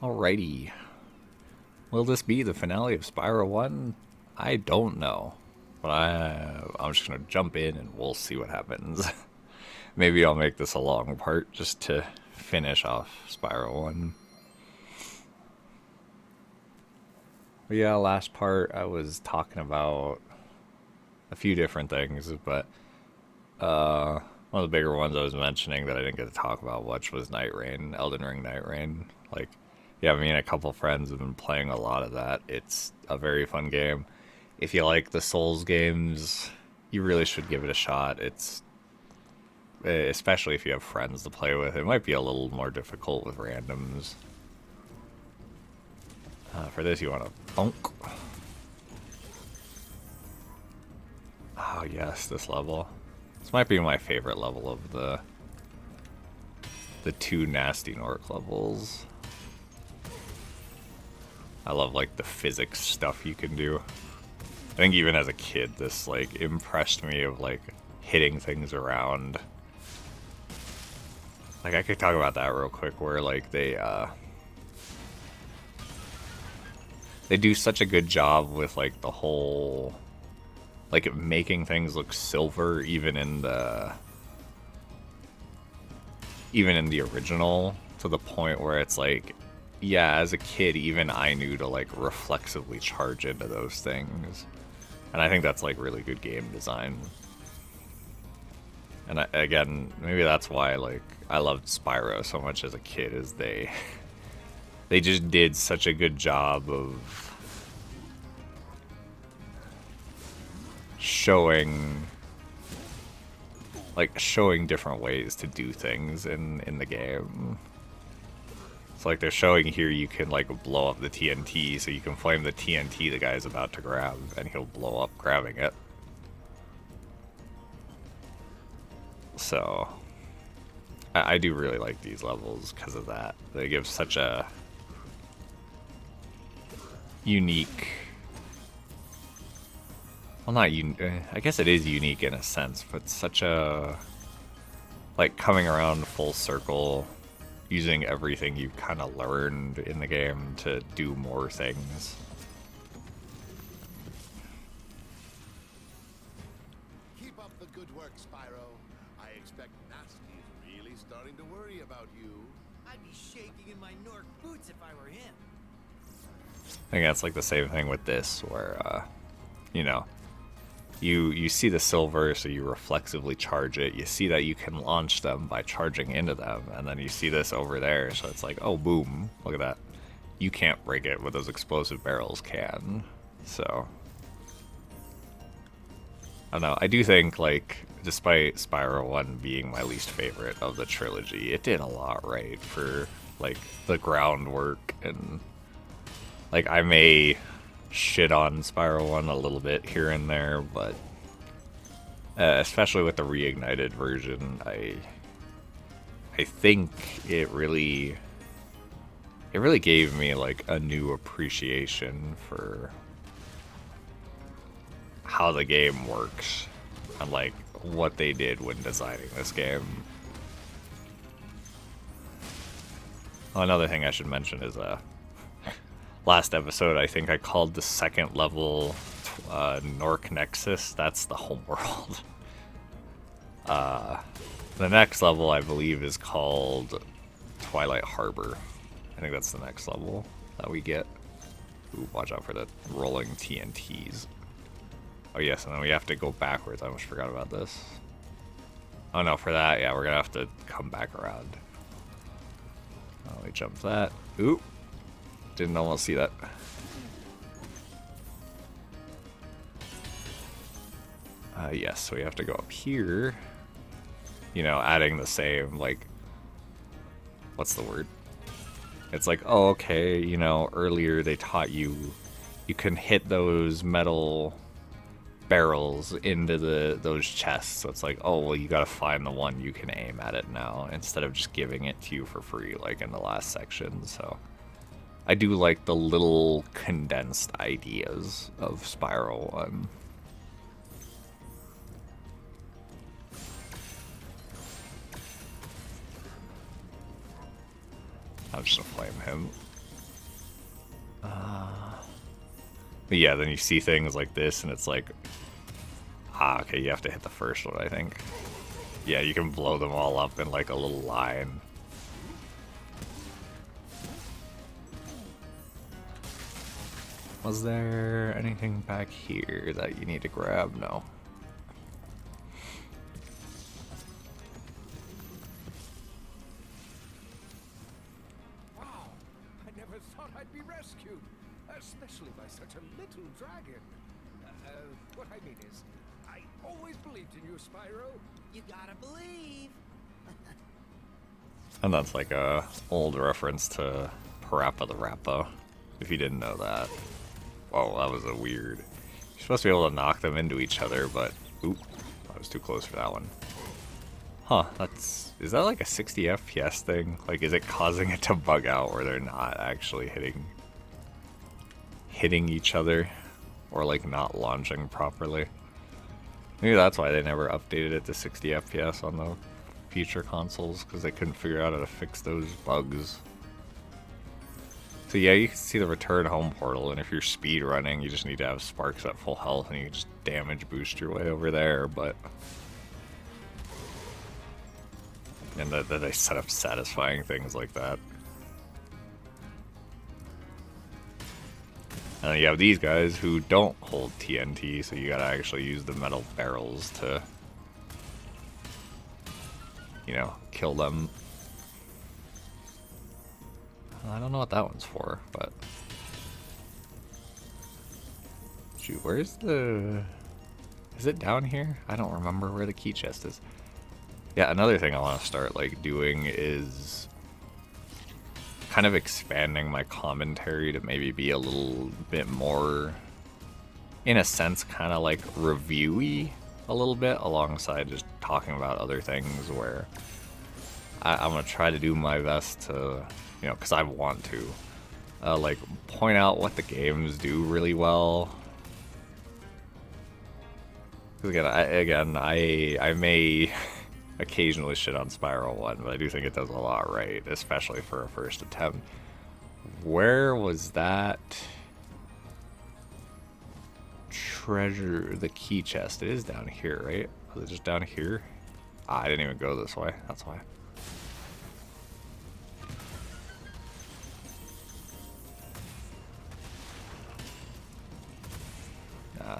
Alrighty. Will this be the finale of Spyro 1? I don't know. But I'm just going to jump in and we'll see what happens. Maybe I'll make this a long part just to finish off Spyro 1. But yeah, last part I was talking about a few different things, but one of the bigger ones I was mentioning that I didn't get to talk about much was Night Rain, Elden Ring Night Rain. Like, yeah, me and a couple friends have been playing a lot of that. It's a very fun game. If you like the Souls games, you really should give it a shot. It's especially if you have friends to play with. It might be a little more difficult with randoms. For this, you want to bonk. Oh yes, this level. This might be my favorite level of the two Gnasty Gnorc levels. I love like the physics stuff you can do. I think even as a kid, this like impressed me of like hitting things around. Like I could talk about that real quick, where like they do such a good job with like the whole like making things look silver even in the original, to the point where it's like, yeah, as a kid even I knew to like reflexively charge into those things. And I think that's like really good game design. And again, maybe that's why like I loved Spyro so much as a kid, is they just did such a good job of showing different ways to do things in the game. It's like they're showing here you can like blow up the TNT, so you can flame the TNT the guy's about to grab and he'll blow up grabbing it. So I do really like these levels because of that. They give such a unique, well, not I guess it is unique in a sense, but such a like coming around full circle, using everything you've kind of learned in the game to do more things. Keep up the good work, Spyro. I expect Gnasty is really starting to worry about you. I'd be shaking in my Gnorc boots if I were him. I think that's like the same thing with this, where you know, you see the silver, so you reflexively charge it. You see that you can launch them by charging into them, and then you see this over there, so it's like, oh, boom, look at that. You can't break it, but those explosive barrels can. So I don't know. I do think, like, despite Spyro 1 being my least favorite of the trilogy, it did a lot right for, like, the groundwork. And, like, I may shit on Spyro 1 a little bit here and there, but especially with the Reignited version, I think it really gave me, like, a new appreciation for how the game works and like what they did when designing this game. Oh, another thing I should mention is last episode I think I called the second level Gnorc Nexus. That's the homeworld. The next level I believe is called Twilight Harbor. I think that's the next level that we get. Ooh, watch out for the rolling TNTs. Oh yes, and then we have to go backwards. I almost forgot about this. Oh no, for that, yeah, we're gonna have to come back around. Oh, we jumped that. Oop. Didn't almost see that. Yes, so we have to go up here. You know, adding the same, like, what's the word? It's like, oh, okay, you know, earlier they taught you can hit those metal barrels into those chests. So it's like, oh, well, you gotta find the one you can aim at it now, instead of just giving it to you for free like in the last section. So I do like the little condensed ideas of Spyro 1. I'll just flame him. But yeah, then you see things like this, and it's like, ah, okay, you have to hit the first one, I think. Yeah, you can blow them all up in like a little line. Was there anything back here that you need to grab? No. Wow, I never thought I'd be rescued, especially by such a little dragon. What I mean is, I always believed in you, Spyro. You gotta believe. And that's like a old reference to Parappa the Rappa, if you didn't know that. Oh, that was a weird. You're supposed to be able to knock them into each other, but oop, I was too close for that one. Huh, is that like a 60 FPS thing? Like, is it causing it to bug out where they're not actually hitting each other, or like not launching properly? Maybe that's why they never updated it to 60 FPS on the future consoles, because they couldn't figure out how to fix those bugs. So yeah, you can see the return home portal, and if you're speed running, you just need to have sparks at full health, and you can just damage boost your way over there. But and that they set up satisfying things like that. And then you have these guys who don't hold TNT, so you gotta actually use the metal barrels to, you know, kill them. I don't know what that one's for, but... Shoot, where's the... Is it down here? I don't remember where the key chest is. Yeah, another thing I want to start, like, doing is... kind of expanding my commentary to maybe be a little bit more, in a sense, kind of like reviewy a little bit, alongside just talking about other things, where I'm going to try to do my best to, you know, because I want to, like, point out what the games do really well. Because again, I may occasionally shit on Spyro 1, but I do think it does a lot right, especially for a first attempt. Where was that treasure, the key chest? It is down here, right? Was it just down here? Ah, I didn't even go this way, that's why.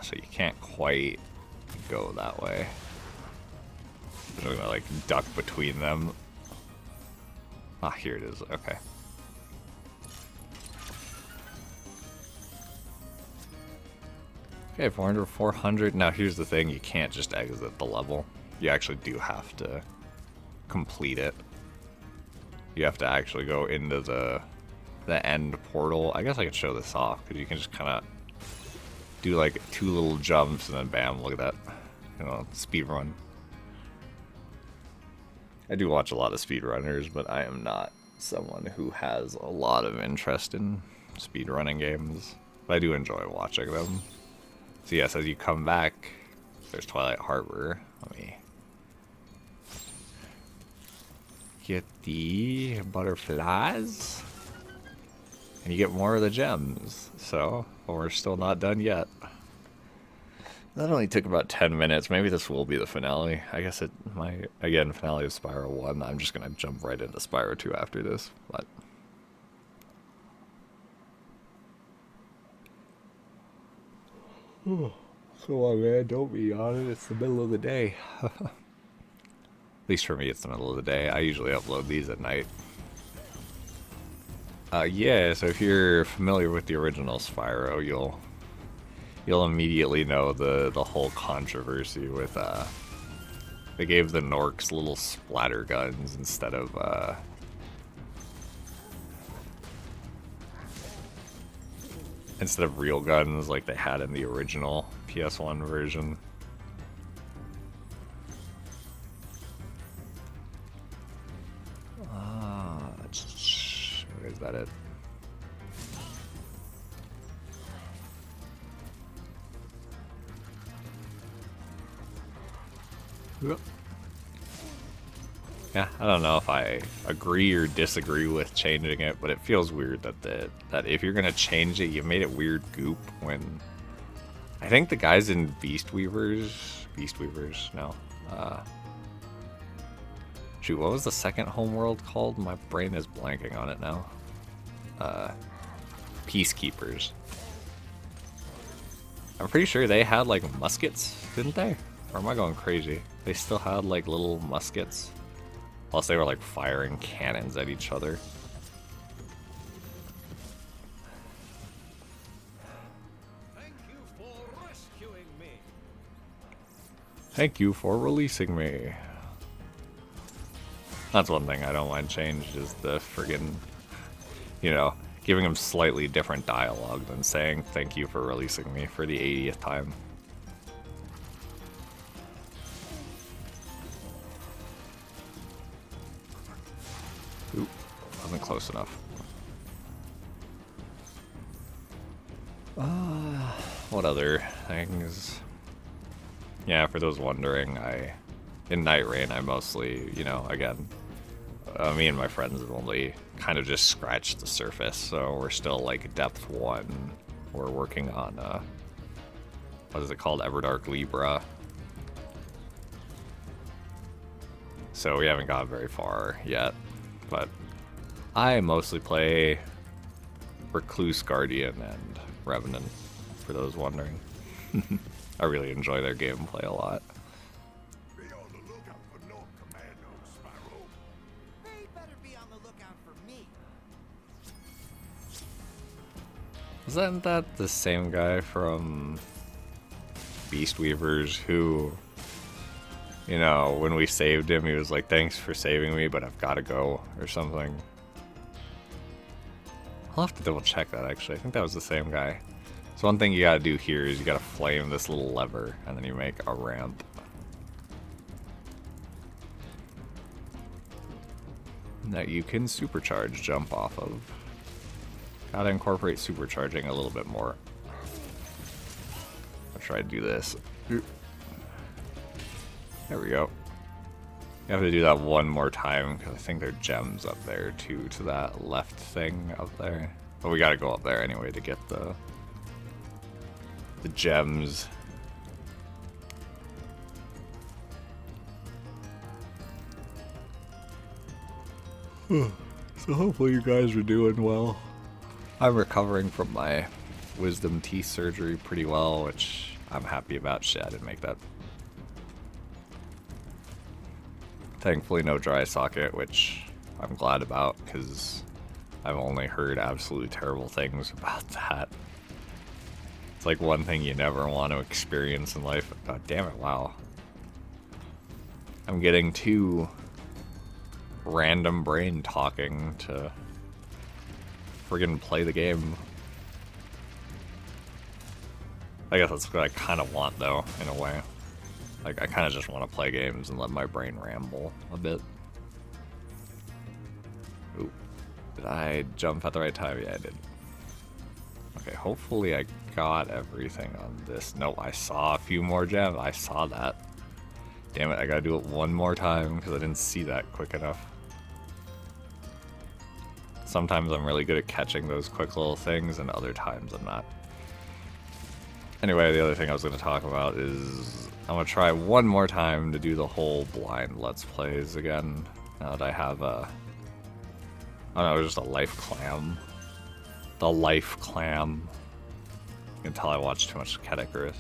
So you can't quite go that way. I'm gonna like duck between them. Ah, here it is. Okay. Okay, 400, 400. Now here's the thing: you can't just exit the level. You actually do have to complete it. You have to actually go into the end portal. I guess I could show this off because you can just kind of do like 2 little jumps and then bam, look at that. You know, speed run. I do watch a lot of speedrunners, but I am not someone who has a lot of interest in speedrunning games. But I do enjoy watching them. So yes, as you come back, there's Twilight Harbor. Let me get the butterflies. And you get more of the gems. So, but we're still not done yet. That only took about 10 minutes. Maybe this will be the finale. I guess it might. Again, finale of Spyro 1. I'm just going to jump right into Spyro 2 after this. But so long, man. Don't be on it. It's the middle of the day. At least for me, it's the middle of the day. I usually upload these at night. Yeah, so if you're familiar with the original Spyro, you'll immediately know the whole controversy with they gave the Gnorcs little splatter guns instead of real guns like they had in the original PS1 version. Is that it? Yeah, I don't know if I agree or disagree with changing it, but it feels weird that if you're gonna change it, you made it weird goop when I think the guys in Beast Weavers, no. Shoot, what was the second homeworld called? My brain is blanking on it now. Peacekeepers. I'm pretty sure they had like muskets, didn't they? Or am I going crazy? They still had like little muskets. Plus they were like firing cannons at each other. Thank you for rescuing me. Thank you for releasing me. That's one thing I don't mind changed is the friggin', you know, giving him slightly different dialogue than saying thank you for releasing me for the 80th time. Oop, wasn't close enough. What other things? Yeah, for those wondering, in Night Rain, I mostly, you know, again, me and my friends have only kind of just scratched the surface, so we're still like depth 1. We're working on, what is it called? Everdark Libra. So we haven't gone very far yet, but I mostly play Recluse Guardian and Revenant, for those wondering. I really enjoy their gameplay a lot. Be on the lookout for Gnorc Commandos, Spyro. They better be on the lookout for me. Isn't that the same guy from Beast Weavers who, you know, when we saved him, he was like, thanks for saving me, but I've got to go, or something. I'll have to double check that, actually. I think that was the same guy. So one thing you gotta do here is you gotta flame this little lever, and then you make a ramp. That you can supercharge jump off of. Gotta incorporate supercharging a little bit more. I'll try to do this. There we go. You have to do that one more time, because I think there are gems up there too, to that left thing up there. But we gotta go up there anyway to get the gems. So hopefully you guys are doing well. I'm recovering from my wisdom teeth surgery pretty well, which I'm happy about. Shit, I didn't make that. Thankfully no dry socket, which I'm glad about, because I've only heard absolutely terrible things about that. It's like one thing you never want to experience in life. God damn it, wow. I'm getting too random brain talking to friggin' play the game. I guess that's what I kind of want, though, in a way. Like, I kind of just want to play games and let my brain ramble a bit. Ooh. Did I jump at the right time? Yeah, I did. Okay, hopefully I got everything on this. No, I saw a few more gems. I saw that. Damn it, I gotta do it one more time because I didn't see that quick enough. Sometimes I'm really good at catching those quick little things, and other times I'm not. Anyway, the other thing I was going to talk about is I'm going to try one more time to do the whole blind Let's Plays again. Now that I have a... I don't know, just a life clam. The life clam. You can tell I watch too much Categoris.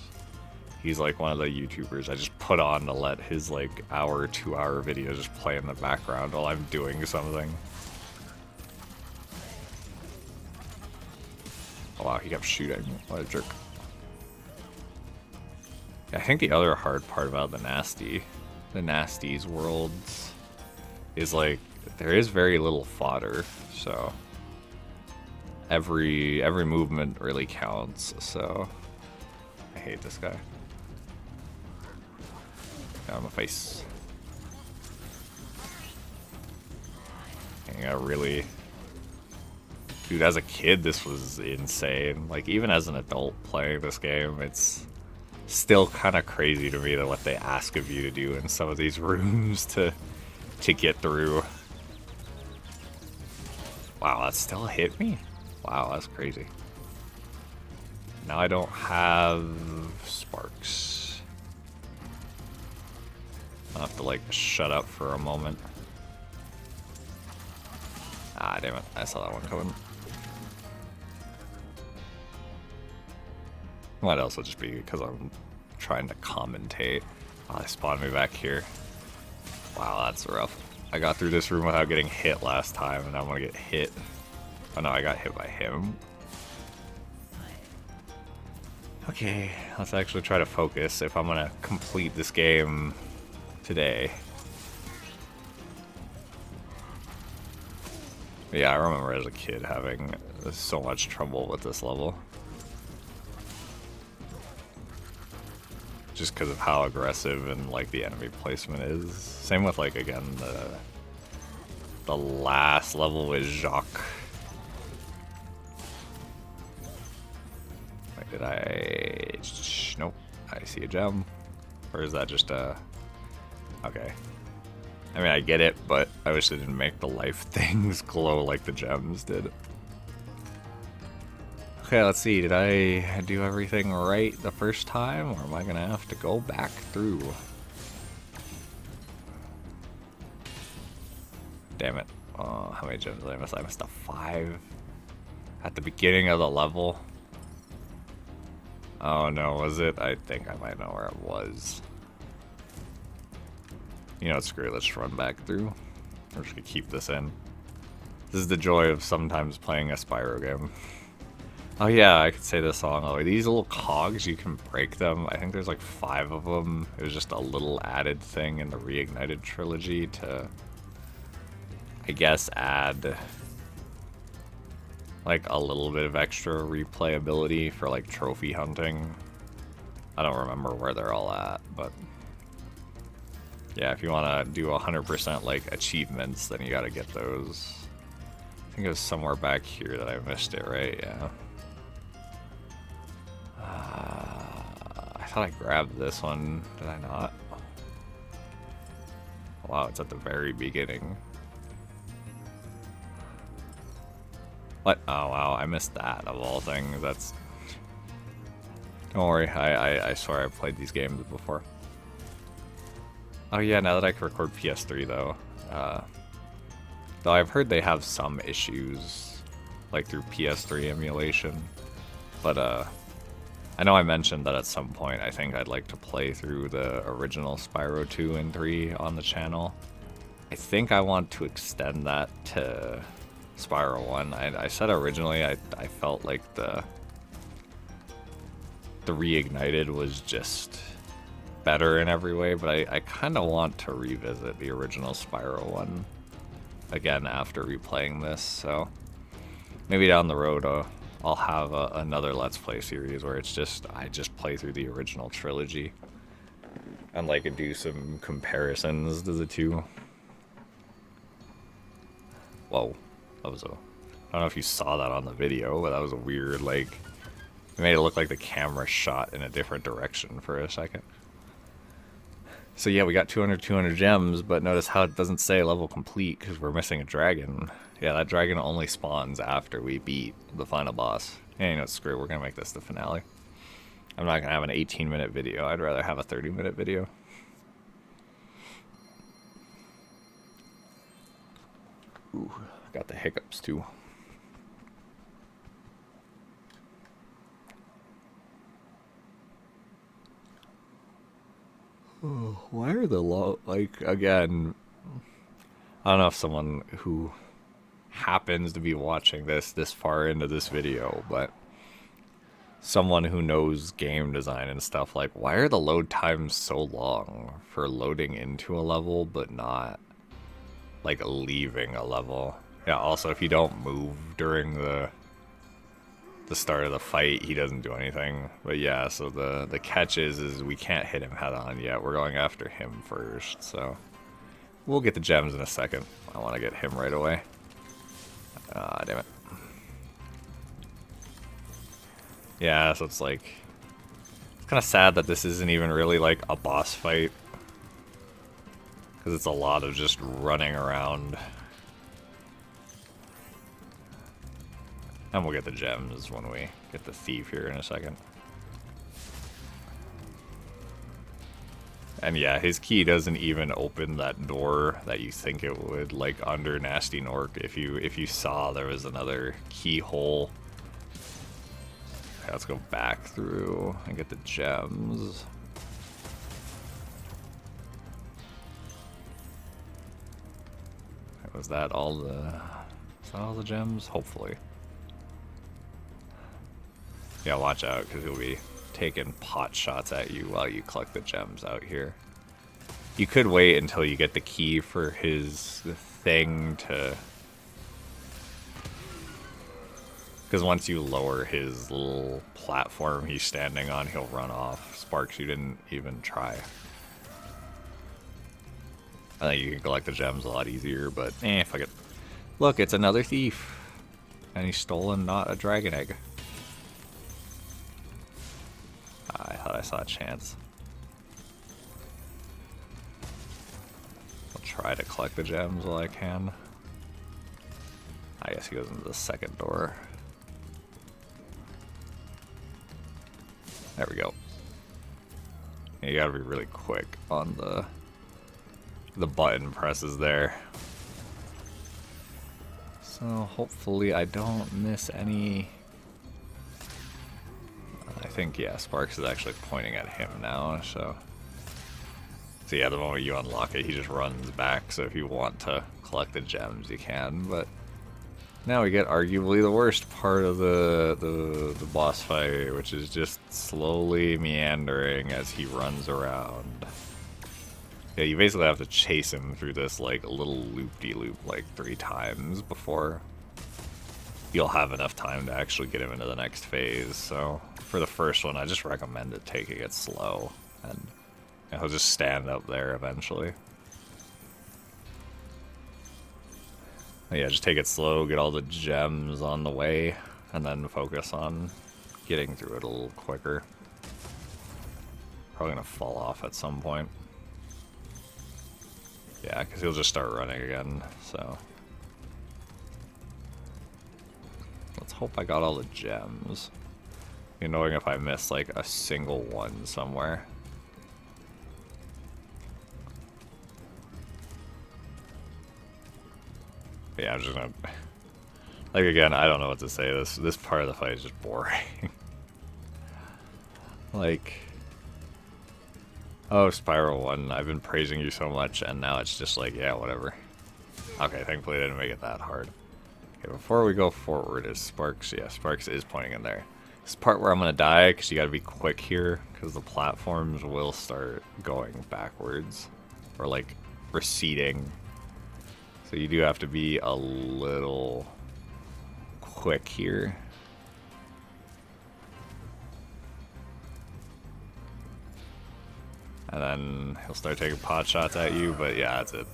He's like one of the YouTubers I just put on to let his like hour, 2-hour video just play in the background while I'm doing something. Oh wow, he kept shooting. What a jerk. I think the other hard part about the Gnasty's worlds is like there is very little fodder, so every movement really counts. So I hate this guy. Got my face. I really, dude. As a kid, this was insane. Like even as an adult playing this game, it's still kind of crazy to me that what they ask of you to do in some of these rooms to to get through. Wow, that still hit me? Wow, that's crazy. Now I don't have sparks. I'll have to like shut up for a moment. Ah, damn it. I saw that one coming. What else will just be because I'm trying to commentate. Oh, they spawned me back here. Wow, that's rough. I got through this room without getting hit last time, and I'm gonna get hit. Oh no, I got hit by him. Okay, let's actually try to focus if I'm gonna complete this game today. Yeah, I remember as a kid having so much trouble with this level. Just because of how aggressive and like the enemy placement is. Same with like again the last level with Jacques. Like did I? Nope. I see a gem. Or is that just a? Okay. I mean I get it, but I wish they didn't make the life things glow like the gems did. Okay, let's see. Did I do everything right the first time, or am I gonna have to go back through? Damn it. Oh, how many gems did I miss? I missed a 5 at the beginning of the level. Oh no, was it? I think I might know where it was. You know, screw it. Let's run back through. We're just gonna keep this in. This is the joy of sometimes playing a Spyro game. Oh yeah, I could say this song. Oh, these little cogs, you can break them. I think there's like 5 of them. It was just a little added thing in the Reignited Trilogy to, I guess, add like a little bit of extra replayability for like trophy hunting. I don't remember where they're all at, but yeah, if you want to do 100% like achievements, then you got to get those. I think it was somewhere back here that I missed it, right? Yeah. I thought I grabbed this one. Did I not? Wow, it's at the very beginning. What? Oh wow, I missed that of all things. That's. Don't worry, I swear I've played these games before. Oh yeah, now that I can record PS3 though. Though I've heard they have some issues, like through PS3 emulation. But I know I mentioned that at some point I think I'd like to play through the original Spyro 2 and 3 on the channel. I think I want to extend that to Spyro 1. I said originally I felt like the Reignited was just better in every way, but I kind of want to revisit the original Spyro 1 again after replaying this, so maybe down the road I'll have another Let's Play series where it's just I just play through the original trilogy and like do some comparisons to the two. Whoa, that was a. I don't know if you saw that on the video, but that was a weird like. It made it look like the camera shot in a different direction for a second. So yeah, we got 200 gems, but notice how it doesn't say level complete because we're missing a dragon. Yeah, that dragon only spawns after we beat the final boss. And you know, screw it, we're gonna make this the finale. I'm not gonna have an 18-minute video. I'd rather have a 30-minute video. Ooh, got the hiccups too. Oh, why are the like again? I don't know if someone who happens to be watching this far into this video, but someone who knows game design and stuff, like why are the load times so long for loading into a level but not like leaving a level? Yeah, also if you don't move during the start of the fight, he doesn't do anything. But yeah, so the catch is we can't hit him head on yet. We're going after him first, so we'll get the gems in a second. I want to get him right away. Ah, damn it. Yeah, so it's like it's kind of sad that this isn't even really like a boss fight, Because it's a lot of just running around. And we'll get the gems when we get the thief here in a second. And yeah, his key doesn't even open that door that you think it would, like under Gnasty Gnorc. If you saw there was another keyhole. Okay, let's go back through and get the gems. Was that all the gems? Hopefully. Yeah, watch out, because he'll be taking pot shots at you while you collect the gems out here. You could wait until you get the key for his thing to... Because once you lower his little platform he's standing on, he'll run off. Sparks, you didn't even try. I think you can collect the gems a lot easier, but fuck it. Look, it's another thief. And he's stolen not a dragon egg. I thought I saw a chance. I'll try to collect the gems while I can. I guess he goes into the second door. There we go. You gotta be really quick on the button presses there. So hopefully I don't miss any. I think, yeah, Sparks is actually pointing at him now, so yeah, the moment you unlock it, he just runs back, so if you want to collect the gems, you can, but now we get arguably the worst part of the boss fight, which is just slowly meandering as he runs around. Yeah, you basically have to chase him through this, like, little loop-de-loop, like, 3 times before you'll have enough time to actually get him into the next phase. So for the first one, I just recommend taking it slow, and he'll just stand up there eventually. But yeah, just take it slow, get all the gems on the way, and then focus on getting through it a little quicker. Probably gonna fall off at some point. Yeah, because he'll just start running again, so let's hope I got all the gems. Be annoying if I miss like a single one somewhere. But yeah, I'm just gonna, like, again, I don't know what to say. This part of the fight is just boring. Like, oh, Spyro 1, I've been praising you so much, and now it's just like, yeah, whatever. Okay, thankfully I didn't make it that hard. Okay, before we go forward, is Sparks, yeah, Sparks is pointing in there. This part where I'm gonna die, because you gotta be quick here, because the platforms will start going backwards, or like, receding. So you do have to be a little quick here. And then he'll start taking pot shots at you, but yeah, that's it.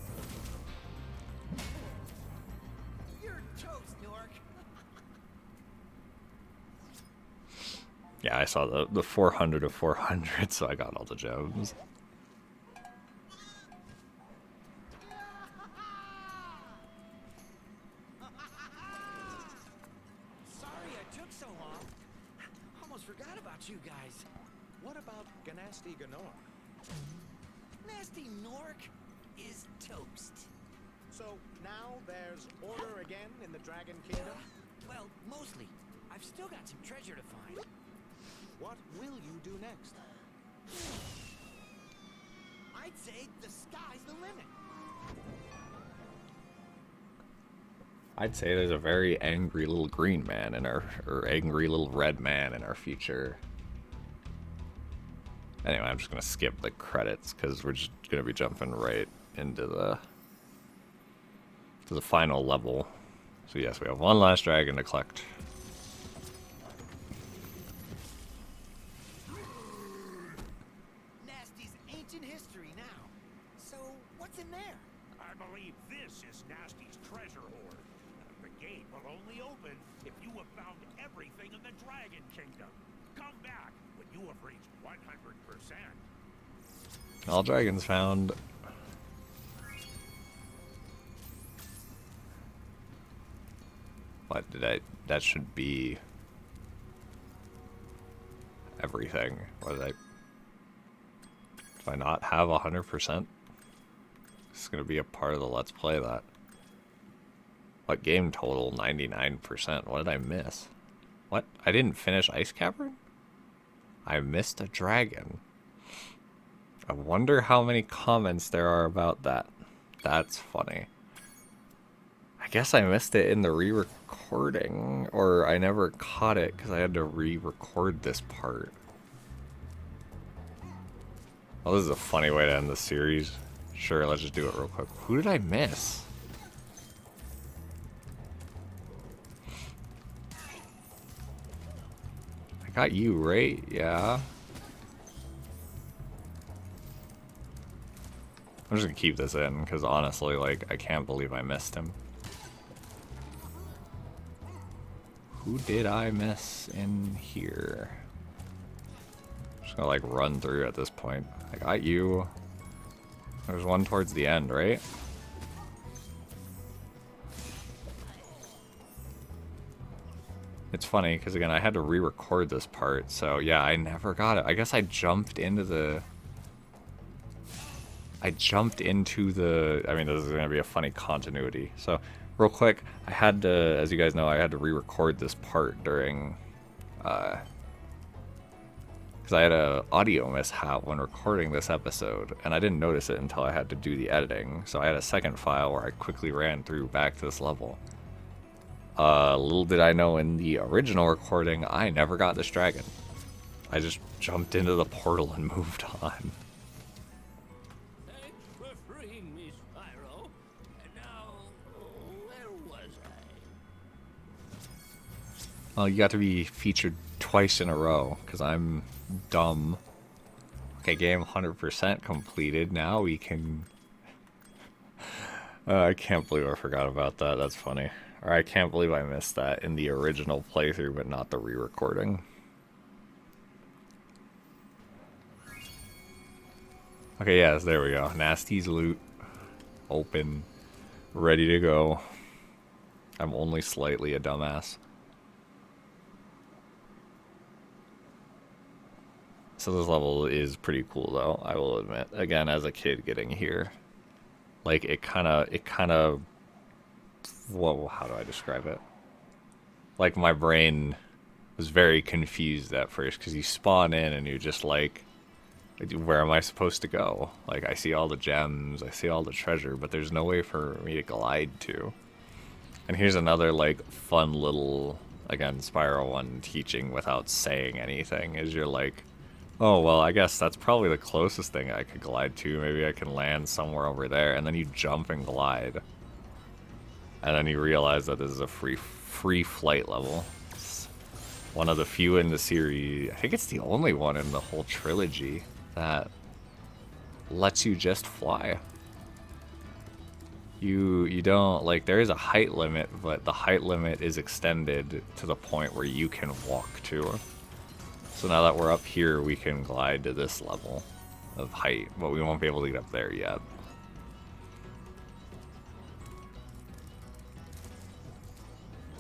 You're toast, Gnorc. Yeah, I saw the 400 of 400, so I got all the gems. Sorry I took so long. Almost forgot about you guys. What about Gnasty Gnarc? Gnasty Gnorc is toast. So now there's order again in the Dragon Kingdom? Well, mostly. I've still got some treasure to find. What will you do next? I'd say the sky's the limit. I'd say there's a very angry little green man in our, or angry little red man in our future. Anyway, I'm just gonna skip the credits because we're just gonna be jumping right into the final level. So yes, we have one last dragon to collect. Gnasty's ancient history now. So what's in there? I believe this is Gnasty's treasure hoard. The gate will only open if you have found everything in the Dragon Kingdom. Come back when you have reached 100%. All dragons found. What did I... That should be... everything. What did I... Do I not have 100%? It's gonna be a part of the Let's Play that. What game total? 99%. What did I miss? What? I didn't finish Ice Cavern? I missed a dragon. I wonder how many comments there are about that. That's funny. I guess I missed it in the re-recording, or I never caught it because I had to re-record this part. Well, this is a funny way to end the series. Sure, let's just do it real quick. Who did I miss? I got you, right? Yeah. I'm just gonna keep this in, because honestly, like, I can't believe I missed him. Who did I miss in here? Just gonna, like, run through at this point. I got you. There's one towards the end, right? It's funny, because again, I had to re-record this part, so yeah, I never got it. I guess I jumped into the... I mean, this is going to be a funny continuity. So, real quick, I had to, as you guys know, I had to re-record this part during, because I had an audio mishap when recording this episode, and I didn't notice it until I had to do the editing. So I had a second file where I quickly ran through back to this level. Little did I know, in the original recording, I never got this dragon. I just jumped into the portal and moved on. Thanks for freeing me, Spyro. And now, where was I? Well, you got to be featured twice in a row, because I'm dumb. Okay, game 100% completed. Now we can... I can't believe I forgot about that. That's funny. Or I can't believe I missed that in the original playthrough, but not the re-recording. Okay, yes, there we go. Gnasty's loot. Open. Ready to go. I'm only slightly a dumbass. So this level is pretty cool, though, I will admit. Again, as a kid getting here. Like, it kind of... Whoa, how do I describe it? Like, my brain was very confused at first, because you spawn in and you're just like, where am I supposed to go? Like, I see all the gems, I see all the treasure, but there's no way for me to glide to. And here's another, like, fun little, again, Spyro 1 teaching without saying anything, is you're like, oh, well, I guess that's probably the closest thing I could glide to. Maybe I can land somewhere over there, and then you jump and glide. And then you realize that this is a free flight level. It's one of the few in the series, I think it's the only one in the whole trilogy that lets you just fly. You don't, like, there is a height limit, but the height limit is extended to the point where you can walk to. So now that we're up here, we can glide to this level of height, but we won't be able to get up there yet.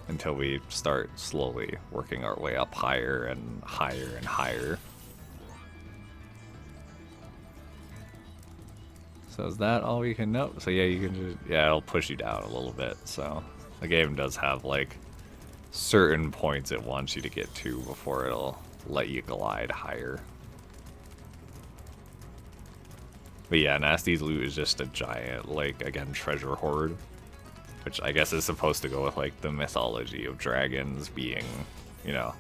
Until we start slowly working our way up higher and higher and higher. So is that all you can know? So yeah, you can just, yeah, it'll push you down a little bit. So the game does have like certain points it wants you to get to before it'll let you glide higher. But yeah, Gnasty's loot is just a giant, like, again, treasure hoard. Which I guess is supposed to go with, like, the mythology of dragons being, you know...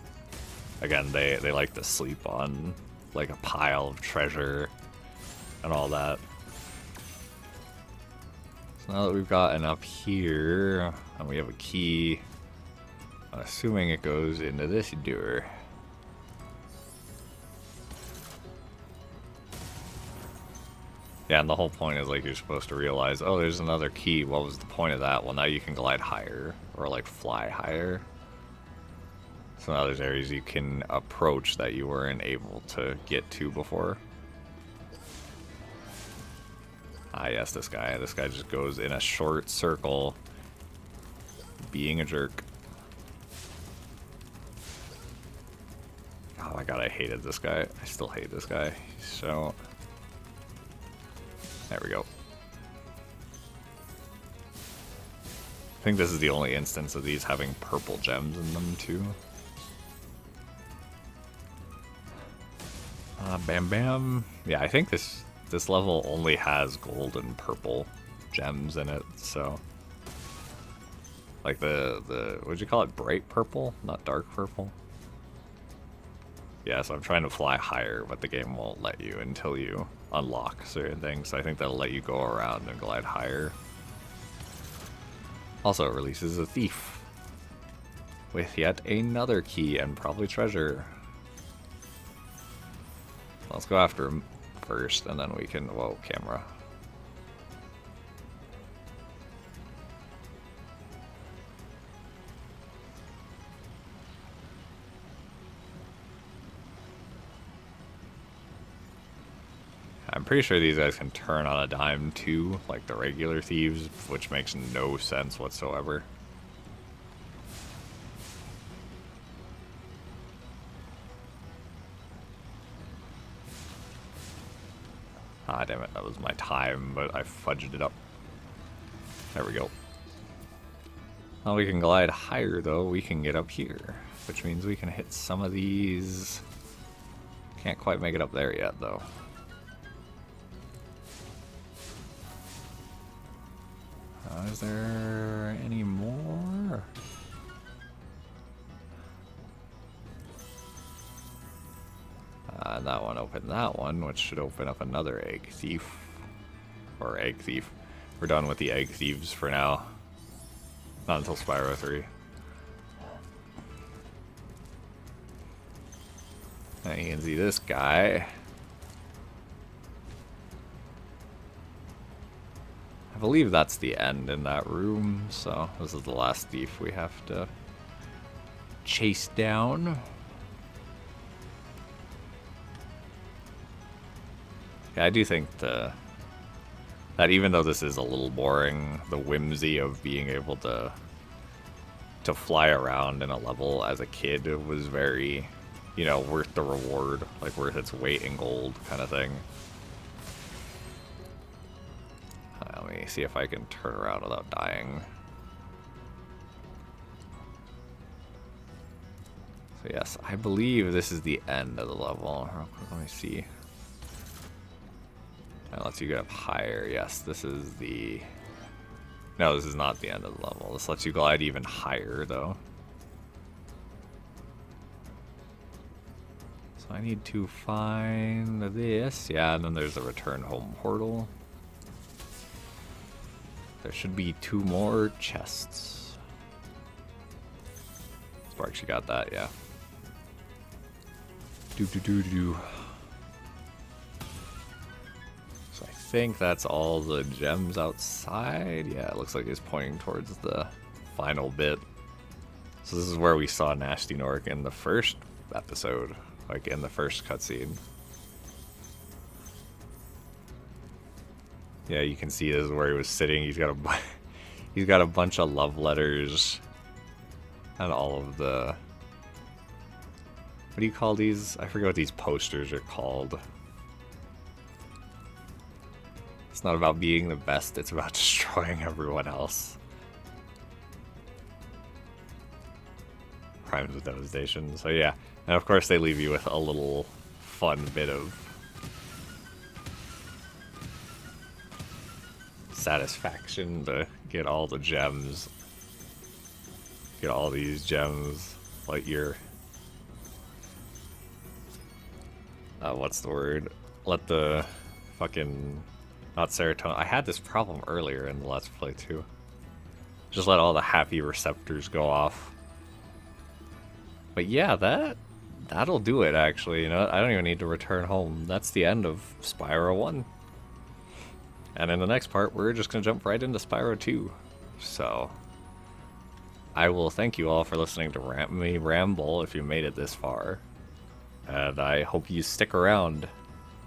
Again, they like to sleep on, like, a pile of treasure and all that. So now that we've gotten up here, and we have a key, I'm assuming it goes into this door. Yeah, and the whole point is, like, you're supposed to realize, oh, there's another key. What was the point of that? Well, now you can glide higher, or, like, fly higher. So now there's areas you can approach that you weren't able to get to before. Ah, yes, this guy. This guy just goes in a short circle, being a jerk. Oh my god, I hated this guy. I still hate this guy. So, there we go. I think this is the only instance of these having purple gems in them too. Bam bam. Yeah, I think this level only has gold and purple gems in it, so like the what'd you call it? Bright purple, not dark purple. Yeah, so I'm trying to fly higher, but the game won't let you until you unlock certain things. So I think that'll let you go around and glide higher. Also, it releases a thief with yet another key and probably treasure. Let's go after him first, and then we can... Whoa, camera. I'm pretty sure these guys can turn on a dime too, like the regular thieves, which makes no sense whatsoever. Ah, damn it, that was my time, but I fudged it up. There we go. Now we can glide higher, though. We can get up here, which means we can hit some of these. Can't quite make it up there yet, though. Is there any more? That one opened that one, which should open up another egg thief. Or egg thief. We're done with the egg thieves for now. Not until Spyro 3. And you can see this guy. I believe that's the end in that room, so this is the last thief we have to chase down. Yeah, I do think that even though this is a little boring, the whimsy of being able to fly around in a level as a kid was very, you know, worth the reward, like worth its weight in gold kind of thing. Let me see if I can turn around without dying. So yes, I believe this is the end of the level. Real quick, let me see. That lets you get up higher. Yes, this is the... No, this is not the end of the level. This lets you glide even higher, though. So I need to find this. Yeah, and then there's the return home portal. There should be 2 more chests. Sparks, you got that, yeah. Do. So I think that's all the gems outside. Yeah, it looks like it's pointing towards the final bit. So this is where we saw Gnasty Gnorc in the first episode, like in the first cutscene. Yeah, you can see this is where he was sitting. He's got a bunch of love letters and all of the... What do you call these? I forget what these posters are called. It's not about being the best, it's about destroying everyone else. Crimes of devastation. So yeah, and of course they leave you with a little fun bit of satisfaction to get all the gems. Get all these gems, like your... what's the word? Let the fucking... Not serotonin. I had this problem earlier in the Let's Play too. Just let all the happy receptors go off. But yeah, that'll do it actually. You know, I don't even need to return home. That's the end of Spyro 1. And in the next part, we're just going to jump right into Spyro 2. So, I will thank you all for listening to me ramble if you made it this far. And I hope you stick around.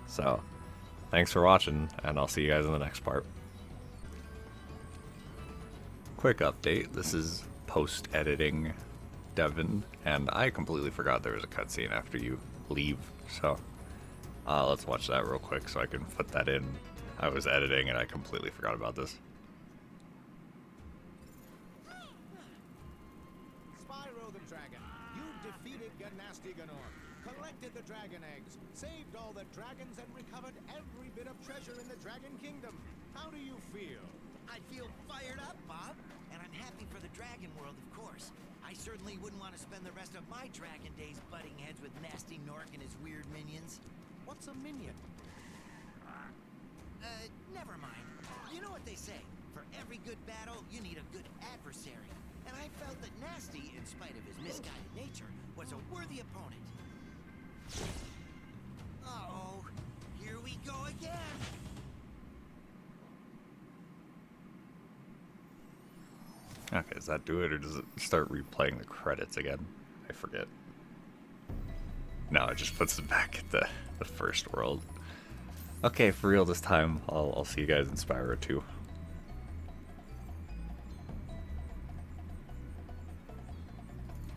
So, thanks for watching, and I'll see you guys in the next part. Quick update, this is post-editing. Devon, and I completely forgot there was a cutscene after you leave, so let's watch that real quick so I can put that in. I was editing and I completely forgot about this. Spyro the Dragon, you defeated Gnasty Gnorc, collected the dragon eggs, saved all the dragons, and recovered every bit of treasure in the Dragon Kingdom. How do you feel? I feel fired up, Bob. And I'm happy for the dragon world, of course. I certainly wouldn't want to spend the rest of my dragon days butting heads with Gnasty Gnorc and his weird minions. What's a minion? Never mind. You know what they say. For every good battle, you need a good adversary. And I felt that Gnasty, in spite of his misguided nature, was a worthy opponent. Uh-oh. Here we go again. Okay, does that do it, or does it start replaying the credits again? I forget. No, it just puts it back at the first world. Okay, for real this time, I'll see you guys in Spyro 2.